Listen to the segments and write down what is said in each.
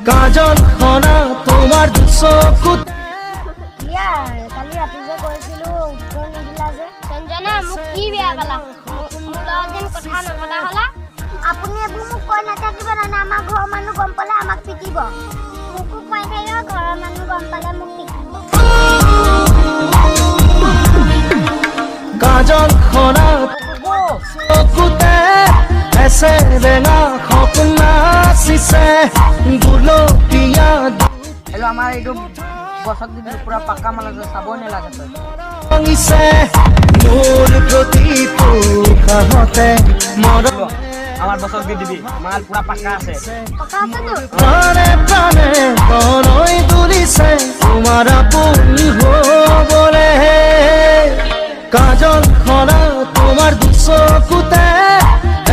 কাজল খনা তোমার চকুতে কালি ৰাতি যে কৈছিলো উত্তৰ নিদিলা যে সঞ্জনা মোক কি বেয়া পালা মোৰ লগত যেন কথা নপতা হলা আপুনি এইবোৰ মোক কৈ নাথাকিব না আমাৰ ঘৰৰ মানুহ গম পালে আমাক পিটিব মোকো কৈ থাকিব ঘৰৰ মানুহ গম পালে মোক পিটিব কাজল খনা চকুতে এসে ৰেঙা সপোনা চিছে গুলপীয়া হেল্ল' আমাৰ এইটো বছক দিবি পুৰা পাক্কা মাল আছে চাবই নালাগে তই ভাঙিছে মোৰ প্ৰতি পুখাহতে মৰম আমাৰ বছক দি দিবি মাল পুৰা পাক্কা আছে কথা আছে তো প্ৰাণে প্ৰাণে তনৈ তুলিছে তোমাৰ আপুনি হ'বলে কাজল খনা তোমাৰ চকুতে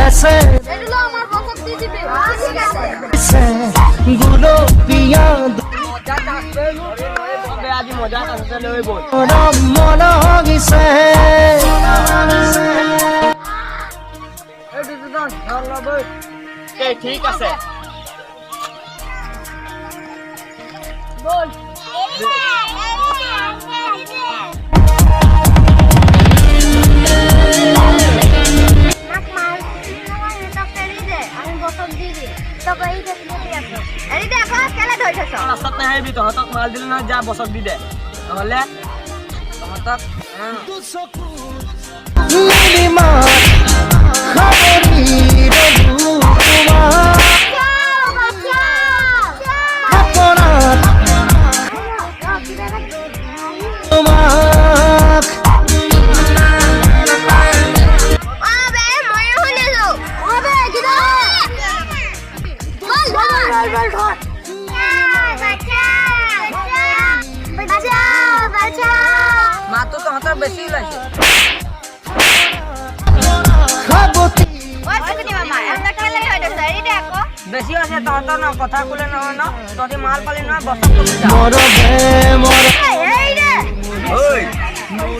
এসে এগুলো আমার বছক দি দিবে ঠিক আছে গুলপীয়া আজি মজা আছে লৈ বল মন লাগিছে ঠিক আছে বল ৰাস্তাত নাহিবি তহঁতক মাল দিলে নহয় যা বছক দি দে নহ'লে তহঁতক নীলিমা খাবৰি ৰ'লো তোমাৰ সপোনত তোমাক মাতো তহঁতৰ বেছি ওলাইছে খাবতি বেছি হৈছে তহঁতৰ ন কথা ক'লে নহয় ন তহঁতি মাল পালি নহয় বছক কবি যা মৰমে মৰম ঐ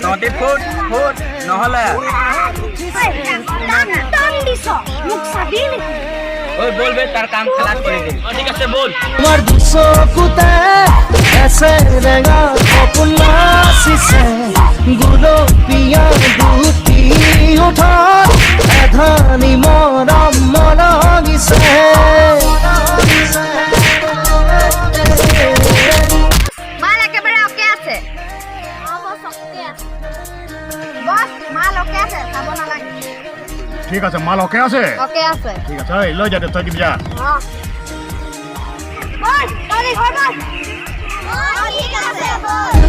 তহঁতি ফুট ফুট নহ'লে ঐ বল বে তাৰ কাম খালাস কৰি দিম ঠিক আছে বল তোমার চকুতে এসে ৰেঙা সপোন নাচিছে গুলপীয়া দুটি ওঠত এধানি মৰম লাগিছে মাল একেবাৰে ওকে আছে বস মাল ওকে আছে চাব নালাগে ঠিক আছে মাল ওকে আছে ওকে আছে ঠিক আছে এই লৈ যা দে তই দিবি যা বল তালি হয় বল ঠিক আছে বল